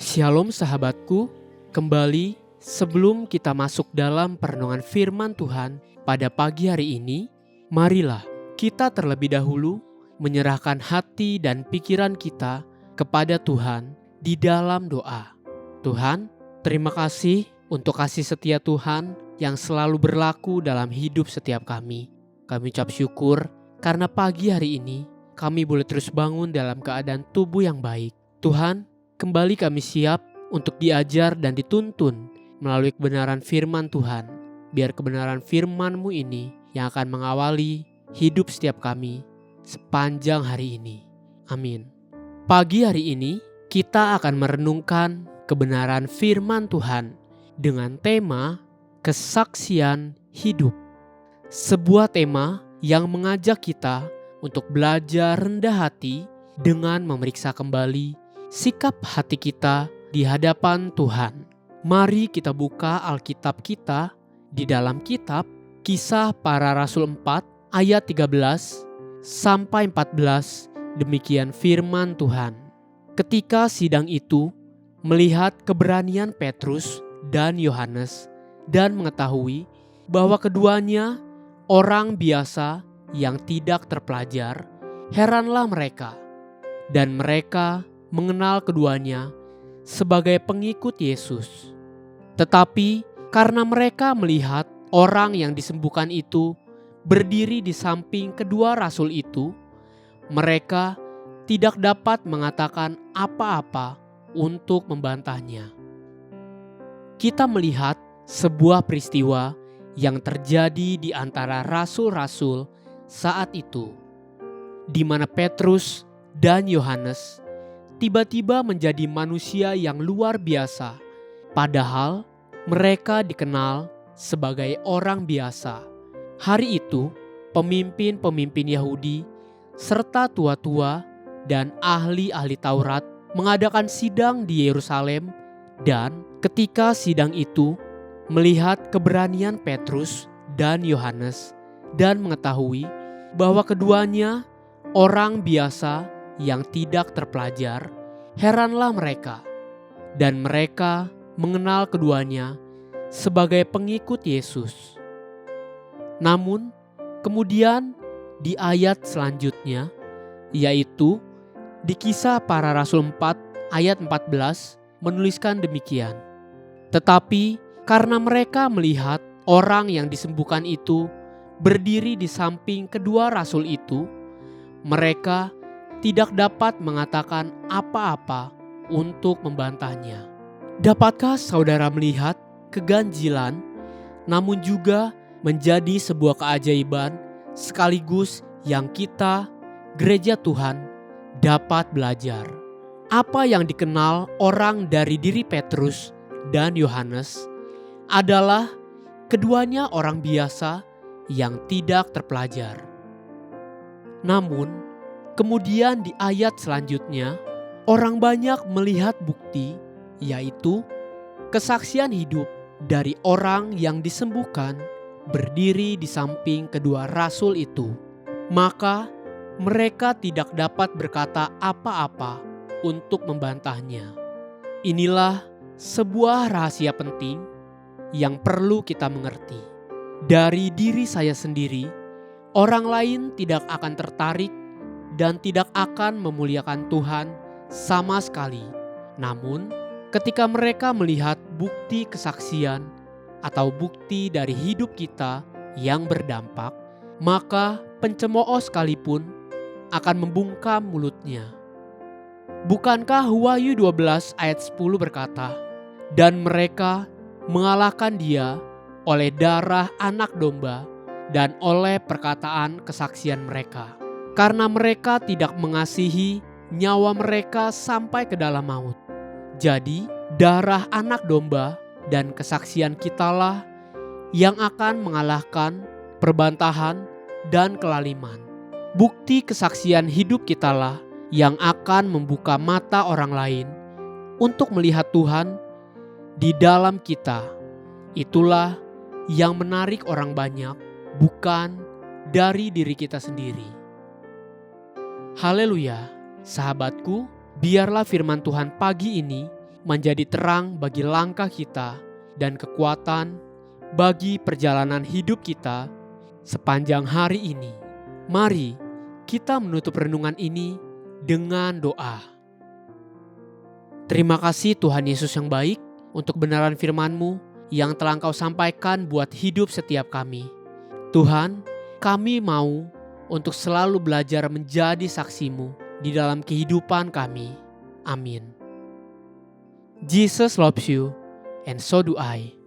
Shalom sahabatku, kembali sebelum kita masuk dalam perenungan firman Tuhan pada pagi hari ini, marilah kita terlebih dahulu menyerahkan hati dan pikiran kita kepada Tuhan di dalam doa. Tuhan, terima kasih untuk kasih setia Tuhan yang selalu berlaku dalam hidup setiap kami. Kami ucap syukur karena pagi hari ini kami boleh terus bangun dalam keadaan tubuh yang baik. Tuhan, kembali kami siap untuk diajar dan dituntun melalui kebenaran firman Tuhan. Biar kebenaran firman-Mu ini yang akan mengawali hidup setiap kami sepanjang hari ini. Amin. Pagi hari ini kita akan merenungkan kebenaran firman Tuhan dengan tema kesaksian hidup. Sebuah tema yang mengajak kita untuk belajar rendah hati dengan memeriksa kembali sikap hati kita di hadapan Tuhan. Mari kita buka Alkitab kita di dalam kitab Kisah Para Rasul 4 ayat 13 sampai 14. Demikian firman Tuhan. Ketika sidang itu melihat keberanian Petrus dan Yohanes dan mengetahui bahwa keduanya orang biasa yang tidak terpelajar, heranlah mereka, dan mereka mengenal keduanya sebagai pengikut Yesus. Tetapi karena mereka melihat orang yang disembuhkan itu berdiri di samping kedua rasul itu, mereka tidak dapat mengatakan apa-apa untuk membantahnya. Kita melihat sebuah peristiwa yang terjadi di antara rasul-rasul saat itu, di mana Petrus dan Yohanes tiba-tiba menjadi manusia yang luar biasa, padahal mereka dikenal sebagai orang biasa. Hari itu, pemimpin-pemimpin Yahudi serta tua-tua dan ahli-ahli Taurat mengadakan sidang di Yerusalem, dan ketika sidang itu melihat keberanian Petrus dan Yohanes dan mengetahui bahwa keduanya orang biasa yang tidak terpelajar, heranlah mereka, dan mereka mengenal keduanya sebagai pengikut Yesus. Namun, kemudian di ayat selanjutnya, yaitu di Kisah Para Rasul 4 ayat 14 menuliskan demikian. Tetapi karena mereka melihat orang yang disembuhkan itu berdiri di samping kedua rasul itu, mereka tidak dapat mengatakan apa-apa untuk membantahnya. Dapatkah saudara melihat keganjilan, namun juga menjadi sebuah keajaiban sekaligus yang kita, gereja Tuhan, dapat belajar? Apa yang dikenal orang dari diri Petrus dan Yohanes adalah keduanya orang biasa yang tidak terpelajar. Namun, kemudian di ayat selanjutnya, orang banyak melihat bukti, yaitu kesaksian hidup dari orang yang disembuhkan berdiri di samping kedua rasul itu. Maka mereka tidak dapat berkata apa-apa untuk membantahnya. Inilah sebuah rahasia penting yang perlu kita mengerti. Dari diri saya sendiri, orang lain tidak akan tertarik dan tidak akan memuliakan Tuhan sama sekali. Namun, ketika mereka melihat bukti kesaksian atau bukti dari hidup kita yang berdampak, maka pencemooh sekalipun akan membungkam mulutnya. Bukankah Wahyu 12 ayat 10 berkata, "Dan mereka mengalahkan dia oleh darah anak domba dan oleh perkataan kesaksian mereka. Karena mereka tidak mengasihi nyawa mereka sampai ke dalam maut." Jadi, darah anak domba dan kesaksian kitalah yang akan mengalahkan perbantahan dan kelaliman. Bukti kesaksian hidup kitalah yang akan membuka mata orang lain untuk melihat Tuhan di dalam kita. Itulah yang menarik orang banyak, bukan dari diri kita sendiri. Haleluya, sahabatku, biarlah firman Tuhan pagi ini menjadi terang bagi langkah kita dan kekuatan bagi perjalanan hidup kita sepanjang hari ini. Mari kita menutup renungan ini dengan doa. Terima kasih Tuhan Yesus yang baik untuk kebenaran firman-Mu yang telah Engkau sampaikan buat hidup setiap kami. Tuhan, kami mau untuk selalu belajar menjadi saksi-Mu di dalam kehidupan kami. Amin. Jesus loves you, and so do I.